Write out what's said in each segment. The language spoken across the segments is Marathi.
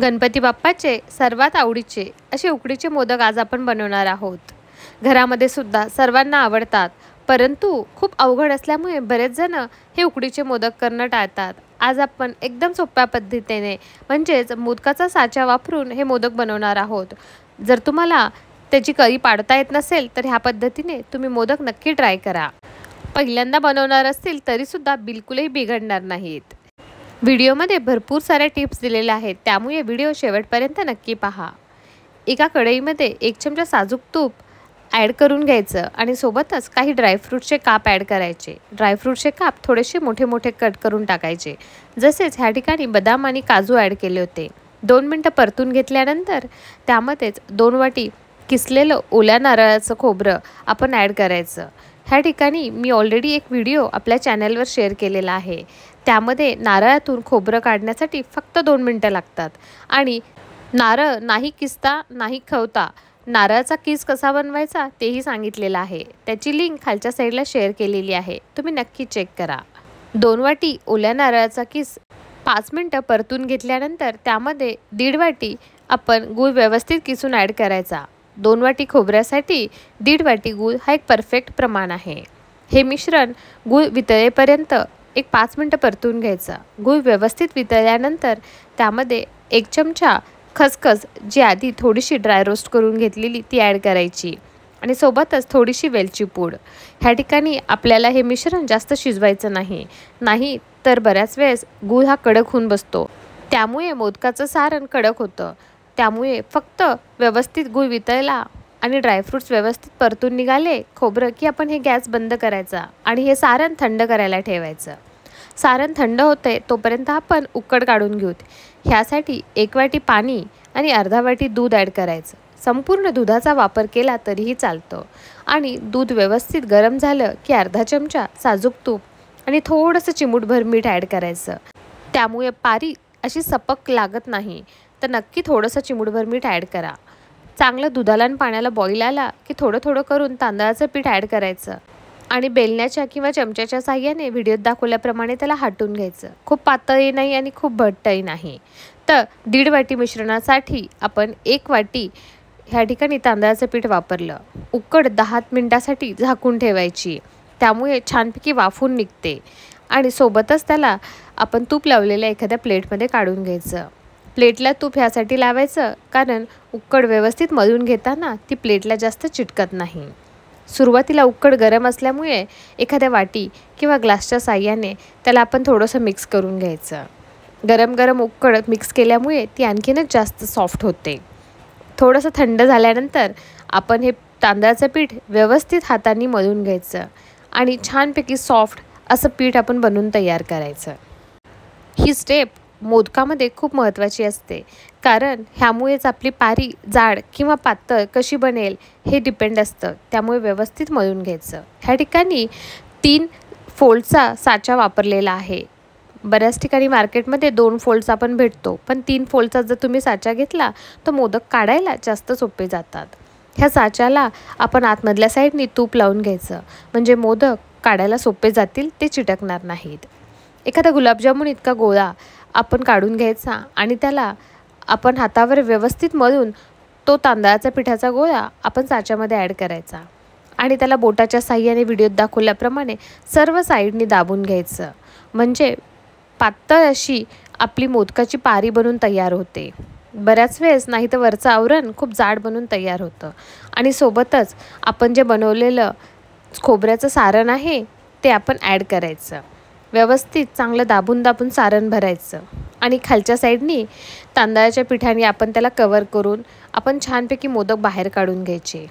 गणपती बाप्पाचे सर्वात आवडीचे असे उकडीचे मोदक आज आपण बनवणार आहोत. घरामध्ये सुद्धा सर्वांना आवडतात, परंतु खूप अवघड असल्यामुळे बरेच जण हे उकडीचे मोदक करणं टाळतात. आज आपण एकदम सोप्या पद्धतीने म्हणजेच मोदकाचा साचा वापरून हे मोदक बनवणार आहोत. जर तुम्हाला त्याची कळी पाडता येत नसेल तर ह्या पद्धतीने तुम्ही मोदक नक्की ट्राय करा. पहिल्यांदा बनवणार असतील तरीसुद्धा बिलकुलही बिघडणार नाहीत. व्हिडिओमध्ये भरपूर साऱ्या टिप्स दिलेल्या आहेत, त्यामुळे व्हिडिओ शेवटपर्यंत नक्की पहा. एका कढईमध्ये 1 चमचा साजूक तूप ॲड करून घ्यायचं आणि सोबतच काही ड्रायफ्रूटचे काप ॲड करायचे. ड्रायफ्रूटचे काप थोडेसे मोठे मोठे कट करून टाकायचे. जसेच ह्या ठिकाणी बदाम आणि काजू ॲड केले होते. 2 मिनटं परतून घेतल्यानंतर त्यामध्येच 2 वाटी किसलेलं ओल्या नारळाचं खोबरं आपण ॲड करायचं. ह्या ठिकाणी मी ऑलरेडी एक व्हिडिओ आपल्या चॅनलवर शेअर केलेला आहे. त्यामध्ये नारळातून खोबरं काढण्यासाठी फक्त 2 मिनटं लागतात आणि नारळ नाही किसता नाही खवता नारळाचा किस कसा बनवायचा तेही सांगितलेलं आहे. त्याची लिंक खालच्या साईडला शेअर केलेली आहे, तुम्ही नक्की चेक करा. 2 वाटी ओल्या नारळाचा किस 5 मिनटं परतून घेतल्यानंतर त्यामध्ये 1.5 वाटी आपण गूळ व्यवस्थित किसून ॲड करायचा. 2 वाटी खोबऱ्यासाठी 1.5 वाटी गूळ हा एक परफेक्ट प्रमाण आहे. हे मिश्रण गूळ वितळेपर्यंत एक 5 मिनटं परतून घ्यायचा. गूळ व्यवस्थित वितळल्यानंतर त्यामध्ये 1 चमचा खसखस जी आधी थोडीशी ड्राय रोस्ट करून घेतलेली ती ॲड करायची आणि सोबतच थोडीशी वेलची पूड. ह्या ठिकाणी आपल्याला हे मिश्रण जास्त शिजवायचं नाही तर बऱ्याच वेळेस गूळ हा कडक होऊन बसतो, त्यामुळे मोदकाचं सारण कडक होतं. त्यामुळे फक्त व्यवस्थित गूळ वितळला आणि ड्रायफ्रूट्स व्यवस्थित परतून निघाले खोबरं की आपण हे गॅस बंद करायचा आणि हे सारण थंड करायला ठेवायचं. सारण थंड होते तोपर्यंत आपण उकड काढून घेऊत. ह्यासाठी 1 वाटी पाणी आणि अर्धा वाटी दूध ॲड करायचं. संपूर्ण दुधाचा वापर केला तरीही चालतं आणि दूध व्यवस्थित गरम झालं की अर्धा चमचा साजूक तूप आणि थोडंसं चिमूटभर मीठ ॲड करायचं. त्यामुळे पारी अशी सपक लागत नाही, तर नक्की थोडंसं चिमूटभर मीठ ॲड करा. चांगलं दुधाला आणि पाण्याला बॉईल आला की थोडं थोडं करून तांदळाचं पीठ ॲड करायचं आणि बेलण्याच्या किंवा चमच्याच्या साहाय्याने व्हिडिओत दाखवल्याप्रमाणे त्याला हाटून घ्यायचं. खूप पातळही नाही आणि खूप घट्टही नाही. तर 1.5 वाटी मिश्रणासाठी आपण 1 वाटी ह्या ठिकाणी तांदळाचं पीठ वापरलं. उकड 10 मिनटासाठी झाकून ठेवायची, त्यामुळे छानपैकी वाफून निघते आणि सोबतच त्याला आपण तूप लावलेल्या एखाद्या प्लेटमध्ये काढून घ्यायचं. प्लेटला तूप ह्यासाठी लावायचं कारण उकड व्यवस्थित मळून घेताना ती प्लेटला जास्त चिटकत नाही. सुरुवातीला उकड गरम असल्यामुळे एखाद्या वाटी किंवा ग्लासच्या साहाय्याने त्याला आपण थोडंसं मिक्स करून घ्यायचं. गरम उकड मिक्स केल्यामुळे ती आणखीनच जास्त सॉफ्ट होते. थोडंसं थंड झाल्यानंतर आपण हे तांदळाचं पीठ व्यवस्थित हातांनी मळून घ्यायचं आणि छानपैकी सॉफ्ट असं पीठ आपण बनवून तयार करायचं. ही स्टेप मोदकामध्ये खूप महत्त्वाची असते, कारण ह्यामुळेच आपली पारी जाड किंवा पातळ कशी बनेल हे डिपेंड असतं. त्यामुळे व्यवस्थित मळून घ्यायचं. ह्या ठिकाणी 3 फोल्डचा साचा वापरलेला आहे. बऱ्याच ठिकाणी मार्केटमध्ये 2 फोल्डचा पण भेटतो, पण 3 फोल्डचा जर तुम्ही साचा घेतला तर मोदक काढायला जास्त सोपे जातात. ह्या साच्याला आपण आतमधल्या साईडनी तूप लावून घ्यायचं, म्हणजे मोदक काढायला सोपे जातील, ते चिटकणार नाहीत. एखादा गुलाबजामुन इतका गोळा आपण काढून घ्यायचा आणि त्याला आपण हातावर व्यवस्थित मळून तो तांदळाच्या पिठाचा गोळा आपण साच्यामध्ये ॲड करायचा आणि त्याला बोटाच्या साहाय्याने व्हिडिओत दाखवल्याप्रमाणे सर्व साईडनी दाबून घ्यायचं, म्हणजे पातळ अशी आपली मोदकाची पारी बनून तयार होते. बऱ्याच वेळेस नाही तर वरचं आवरण खूप जाड बनून तयार होतं आणि सोबतच आपण जे बनवलेलं खोबऱ्याचं सारण आहे ते आपण ॲड करायचं. व्यवस्थित चांगलं दाबून सारण भरायचं आणि खालच्या साईडनी तांदळाच्या पिठाने आपण त्याला कवर करून आपण छानपैकी मोदक बाहेर काढून घ्यायचे.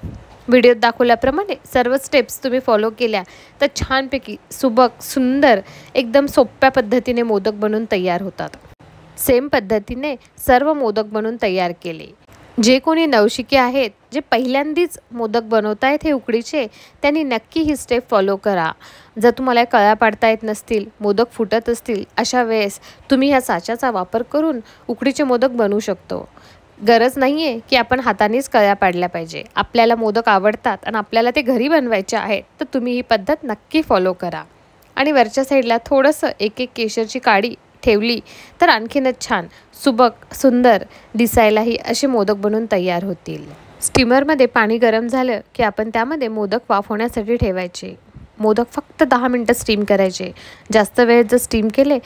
व्हिडिओत दाखवल्याप्रमाणे सर्व स्टेप्स तुम्ही फॉलो केल्या तर छानपैकी सुबक सुंदर एकदम सोप्या पद्धतीने मोदक बनवून तयार होतात. सेम पद्धतीने सर्व मोदक बनवून तयार केले. जे कोणी नवशिके आहेत, जे पहिल्यांदाच मोदक बनवत आहेत हे उकडीचे, त्यांनी नक्की ही स्टेप फॉलो करा. जर तुम्हाला कळ्या पाडता येत नसतील, मोदक फुटत असतील, अशा वेळेस तुम्ही ह्या साच्याचा वापर करून उकडीचे मोदक बनवू शकतो. गरज नाही आहे की आपण हातानेच कळ्या पाडल्या पाहिजे. आपल्याला मोदक आवडतात आणि आपल्याला ते घरी बनवायचे आहेत, तर तुम्ही ही पद्धत नक्की फॉलो करा. आणि वरच्या साईडला थोडंसं एक केशरची काडी ठेवली तर आणखीनच छान सुबक सुंदर दिसायलाही असे मोदक बनून तयार होतील. स्टीमरमध्ये पाणी गरम झालं की आपण त्यामध्ये मोदक वाफ होण्यासाठी ठेवायचे. मोदक फक्त 10 मिनटं स्टीम करायचे. जास्त वेळ जर स्टीम केले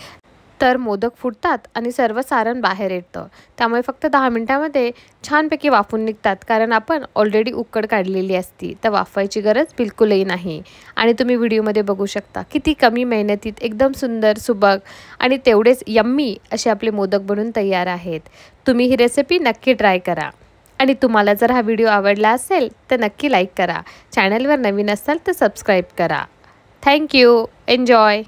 तर मोदक फुटतात आणि सर्व सारण बाहेर येतं. त्यामुळे फक्त 10 मिनिटांमध्ये छानपैकी वाफून निघतात, कारण आपण ऑलरेडी उकड काढलेली असती. तर वाफवायची गरज बिलकुलही नाही. आणि तुम्ही व्हिडिओमध्ये बघू शकता किती कमी मेहनतीत एकदम सुंदर सुबक आणि तेवढेच यम्मी असे आपले मोदक बनून तयार आहेत. तुम्ही ही रेसिपी नक्की ट्राय करा. आणि तुम्हाला जर हा व्हिडिओ आवडला असेल तर नक्की लाईक करा. चॅनलवर नवीन असाल तर सबस्क्राईब करा. थँक्यू. एन्जॉय.